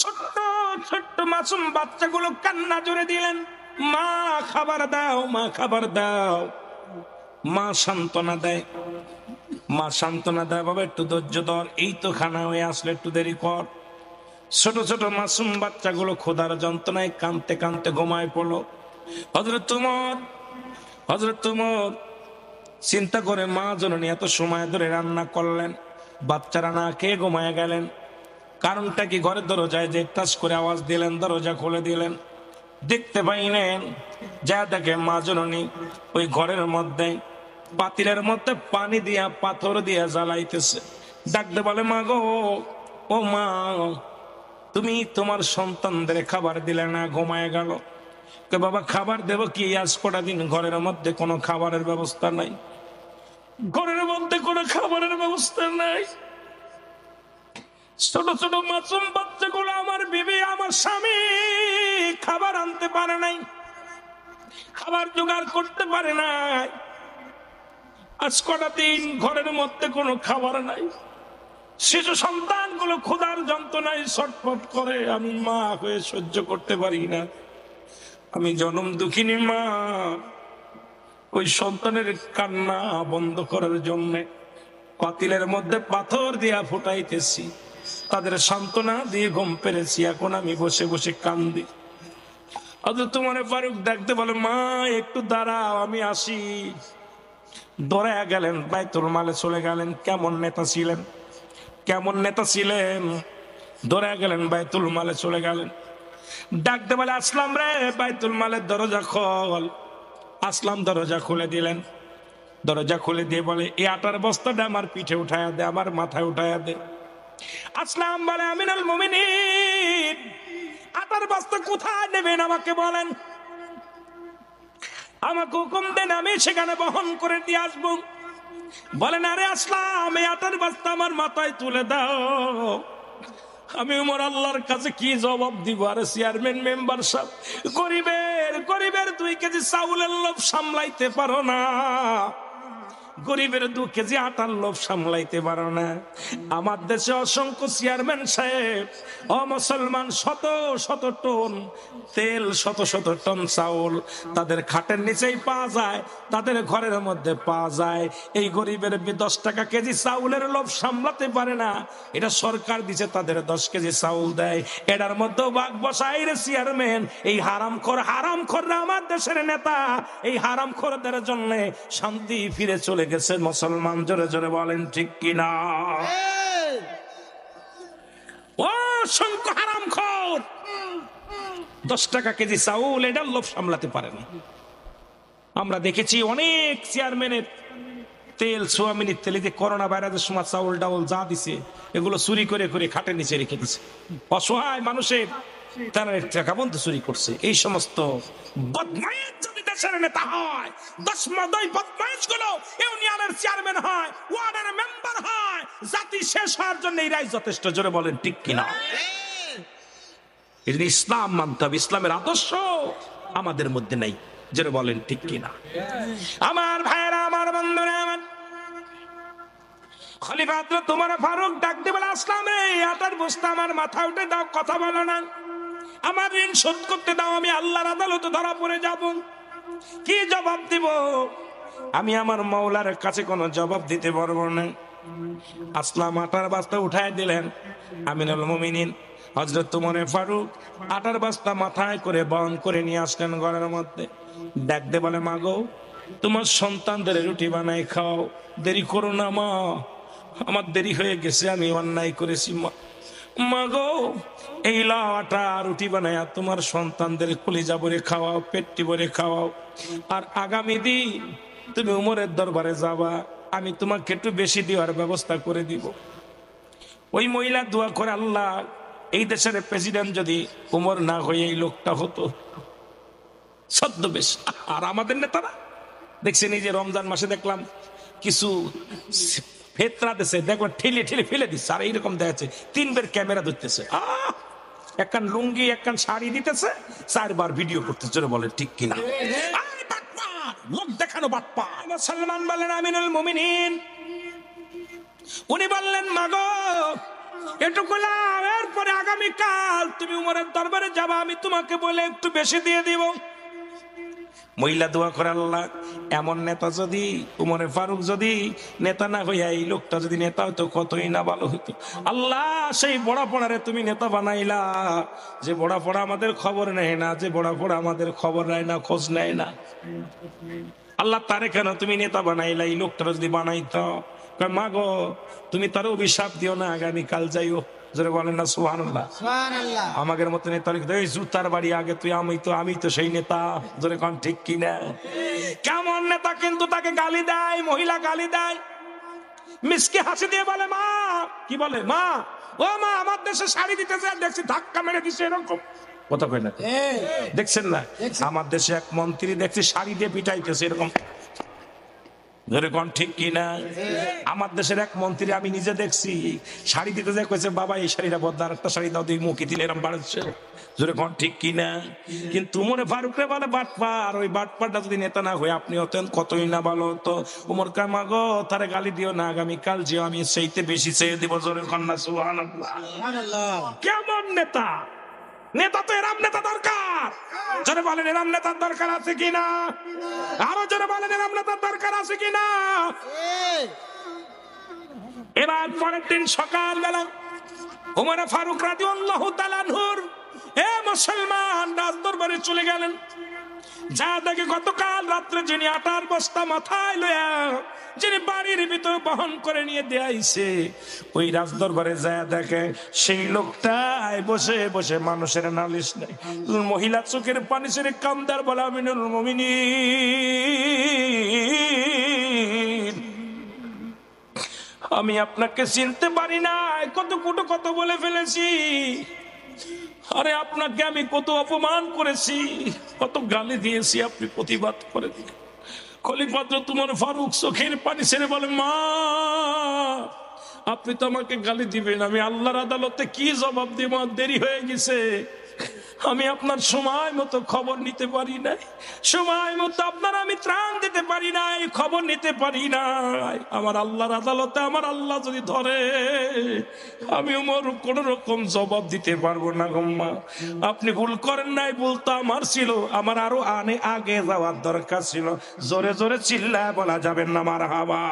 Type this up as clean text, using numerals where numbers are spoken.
ছোট্ট ছোট্ট মাসুম বাচ্চাগুলো কান্না জুড়ে দিলেন, মা খাবার দাও, মা খাবার দাও। মা সান্ত্বনা দেয়, মা সান্ত্বনা দেয়, বাবা একটু ধৈর্য ধর, এই তো খানা হয়ে আসলে, একটু দেরি কর। ছোট ছোট মাসুম বাচ্চাগুলো ক্ষুধার যন্ত্রণায় কাঁদতে কাঁদতে ঘুমায় পড়লো। হযরত উমর চিন্তা করে, মা জননী এত সময় ধরে রান্না করলেন, বাচ্চারা না খেয়ে ঘুমায় গেলেন, কারণটা কি? ঘরের দরজায় যে টাচ করে আওয়াজ দিলেন, দরজা খুলে দিলেন, দেখতে পাইলেন, যা দেখে মা জননী ওই ঘরের মধ্যে পাতিলের মধ্যে পানি দিয়া পাথর দিয়া জ্বালাইতেছে। ডাকতে বলে, মা গো, ও মা, তুমি তোমার সন্তানদের খাবার দিলে না, ঘুমায় গেল। বাবা খাবার দেব কি, আজ কটা দিন ঘরের মধ্যে কোনো খাবারের ব্যবস্থা নাই, ঘরের মধ্যে কোনো খাবারের ব্যবস্থা নাই। ছোট ছোট মাসুম বাচ্চাগুলো, আমার বিবি আমার স্বামী খাবার আনতে পারে নাই, খাবার জোগাড় করতে পারে নাই, আজ কটা দিন ঘরের মধ্যে কোনো খাবার নাই। শিশু সন্তানগুলো ক্ষুধার যন্ত্রণায় ছটফট করে, আমি মা হয়ে সহ্য করতে পারি না, আমি জনম দুঃখিনী মা। ওই সন্তানের কান্না বন্ধ করার জন্য পাতিলের মধ্যে পাথর দিয়া ফুটাইতেছি, তাদের সান্ত্বনা দিয়ে ঘুম পেরেছি, এখন আমি বসে বসে কান্দি। তোমার ফারুক দেখতে বলে, মা একটু দাঁড়াও, আমি আসি। দৌড়ায়া গেলেন, বাইতুল মালে চলে গেলেন। কেমন নেতা ছিলেন, কেমন নেতা ছিলেন! দৌড়ায়া গেলেন, বাইতুল মালে চলে গেলেন। ডাকতে বলে, আসলাম রে, বাইতুল মালের দরজা খোল। আসলাম দরজা খুলে দিলেন। দরজা খুলে দিয়ে বলে, এই আটার বস্তাটা আমার পিঠে উঠায়া দে, আমার মাথায় উঠায়া দে। আসলাম বলে, আমিনুল মুমিনিন, আটার বস্তা কোথায় নেবেন আমাকে বলেন, আমাকে হুকুম দেন, আমি সেখানে বহন করে দিয়ে আসবো। বলেন, আরে আসলাম, এই আটার বস্তা আমার মাথায় তুলে দাও। আমি উমর আল্লাহর কাছে কি জবাব দিব? আরে চেয়ারম্যান মেম্বার সাহেব, গরিবের গরিবের 2 কেজি চাউলের লোভ সামলাইতে পারো না, গরিবের 2 কেজি আটার লোভ সামলাইতে পারো না। আমার দেশে অসংখ্য চেয়ারম্যান সাহেব, ও মুসলমান, শত শত টন তেল, শত শত টন চাউল তাদের খাটের নিচেই পাওয়া যায়, তাদের ঘরের মধ্যে পাওয়া যায়। এই গরিবের 10 টাকা কেজি চাউলের লোভ সামলাতে পারে না, এটা সরকার দিছে, তাদের 10 কেজি চাউল দেয়, এটার মধ্যেও ভাগ বসাই রে চেয়ারম্যান। এই হারামখোররা আমার দেশের নেতা, এই হারামখোরদের জন্য শান্তি ফিরে চলে গেছে। মুসলমান জোরে জোরে বলেন ঠিক কিনা? ও অসংখ্য হারামখোর 10 টাকা কেজি চাউল এটার লোভ সামলাতে পারে না। আমরা দেখেছি অনেক চেয়ারম্যানের তেল, সোয়াবিনের তেলে যে করোনা ভাইরাসের সময় চাউল ডাউল যা দিছে, এগুলো চুরি করে করে খাটের নিচে রেখে দিছে। অসহায় মানুষের তারা টাকা বন্ধ চুরি করছে। এই সমস্ত বদমাইশ যদি দেশের নেতা হয়, 10 বদমাইশ গুলো ইউনিয়নের চেয়ারম্যান হয়, ওয়ার্ডের মেম্বার হয়, জাতি শেষ হওয়ার জন্য এরাই যথেষ্ট। জোরে বলেন ঠিক কিনা? এই ইসলাম মানতে হবে, ইসলামের আদর্শ আমাদের মধ্যে নাই। জোরে বলেন ঠিক কিনা? আমার ভাইয়েরা, আমার বন্ধুরা, আমার খলিফা হযরত ওমর ফারুক ডাকতে বলে, আসলাম রে, আটার বস্তা আমার মাথা উঠে দাও, কথা বলো না, আমার ঋণ শোধ করতে দাও, আমি আল্লাহর আদালতে ধরা পড়ে যাব। কি জবাব দিব? আমি আমার মাওলার কাছে কোনো জবাব দিতে পারবো না। আসলাম আটার বস্তা উঠায় দিলেন। আমিনুল মুমিনিন হযরত ওমর ফারুক আটার বস্তা মাথায় করে বহন করে নিয়ে আসলেন ঘরের মধ্যে। ডাকতে বলে, মা গো, তোমার সন্তানদের রুটি বানাই খাও, দেরি করো না মা, আমার দেরি হয়ে গেছে, আমি অন্যায় করেছি মা। মা গো, এই লাও আটা রুটি বানায়া তোমার সন্তানদের কলিজা ভরে খাওয়াও, পেটটি ভরে খাওয়াও, আর আগামী দিন তুমি উমরের দরবারে যাবা, আমি তোমাকে একটু বেশি দেওয়ার ব্যবস্থা করে দিব। ওই মহিলা দোয়া করে, আল্লাহ, এই দেশের প্রেসিডেন্ট যদি উমর না হয়ে এই লোকটা হতো ছদ্মবেশ। আর আমাদের নেতারা দেখছেন, এই যে রমজান মাসে দেখলাম কিছু ফেতরা দেশে দেখলাম ঠেলে ঠেলে ফেলে দিচ্ছে, আর এইরকম দেখাচ্ছে 3 বের ক্যামেরা ধরতেছে, একখান লুঙ্গি একখান শাড়ি দিতেছে, 4 বার ভিডিও করতেছে। বলে ঠিক কিনা? লোক দেখানো বাটপা। সালমান বললেন, আমিনুল মুমিনিন, উনি বললেন, মাগো, এটুকু লাও, এর পরে আগামীকাল তুমি উমরের দরবারে যাবা, আমি তোমাকে বলে একটু বেশি দিয়ে দিব। মহিলা দোয়া করে, আল্লাহ এমন নেতা যদি, উমরে ফারুক যদি নেতা না হইয়া এই লোকটা যদি নেতা হইতো কতই না ভালো হইতো। আল্লাহ সেই বড়া পড়ারে তুমি নেতা বানাইলা, যে বড়া পড়া আমাদের খবর নেয় না, যে বড়া পড়া আমাদের খবর নেয় না, খোঁজ নেয় না, আল্লাহ তারে কেন তুমি নেতা বানাইলা? এই লোকটা যদি বানাইতো, মা গো তুমি তার অভিশাপ দিও না, আগামীকাল যাইও। জোরে বলেন না সুবহানাল্লাহ। আমাদের মতো নেতা এই জুতার বাড়ি আগে তুই, আমি তো সেই নেতা। জোরে কোন ঠিক কিনা? কেমন নেতা কিন্তু তাকে গালি দেয়, মহিলা গালি দেয়, মিসকে হাসি দিয়ে বলে মা, কি বলে মা, ও মা আমার দেশে শাড়ি দিতেছে, দেখছি ধাক্কা মেরে দিচ্ছে এরকম কথা কই না, দেখছেন না? আমার দেশে এক মন্ত্রী দেখছি শাড়ি দিয়ে পিটাইতেছে এরকম, ধরে কোন ঠিক কিনা? আমার দেশের এক মন্ত্রী আমি নিজে দেখছি শাড়ি দিতে যায়, কইছে বাবা এই শাড়িটা বদলা, আরেকটা শাড়ি দাও, দুই মুখি দিলে এরকম বাড়ছে। ধরে কোন ঠিক কিনা? কিন্তু উমরে ফারুকরে বলে বাটপার, ওই বাটপারটা যদি নেতা না হয়ে আপনি হতেন কতই না ভালো হতো। উমর কামা গো তারে গালি দিও না, আগামীকাল যে আমি সেইতে বেশি চেয়ে দিব। জোরে কন্যা সুবহানাল্লাহ। কেমন নেতা? নেতা তো এরম নেতা দরকার। জোরে বলেন এরম নেতার দরকার আছে কিনা? আরো জোরে বলেন এরম নেতার দরকার আছে কিনা? এবার পরের দিন সকালবেলা ওমর ফারুক রাদিয়াল্লাহু তাআলা আনহুর মুসলমান রাজ দরবারে চলে গেলেন। যা দেখে গতকাল রাত্রে যিনি আটার বস্তা মাথায় লয়া, যিনি বাড়ির ভিতর বহন করে নিয়ে দেয়াইছে, ওই রাজ দরবারে যায় দেখে সেই লোকটাই বসে বসে মানুষের নালিশ নেই। মহিলা চোখের পানি ছেড়ে কান্দার বলে, আমিনুল মুমিনিন আমি আপনাকে চিনতে পারি নাই, কত কুটো কত বলে ফেলেছি, আরে আপনাকে আমি কত অপমান করেছি, কত গালি দিয়েছি, আপনি প্রতিবাদ করেন। খলিফা তোমার ফারুক চোখের পানি ছেড়ে বলে, মা আপনি তো আমাকে গালি দিবেন, আমি আল্লাহর আদালতে কি জবাব দিব? দেরি হয়ে গেছে, আমি আপনার সময় মতো খবর নিতে পারি নাই, সময় মতো আপনার আমি ত্রাণ দিতে পারি নাই, খবর নিতে পারি নাই। আমার আল্লাহর আদালতে আমার আল্লাহ যদি ধরে, আমি ওমর কোন রকম জবাব দিতে পারবো না গম্মা। আপনি ভুল করেন নাই, ভুল তো আমার ছিল, আমার আরো আগে যাওয়ার দরকার ছিল। জোরে জোরে চিল্লায় বলা যাবেন না মারহাবা।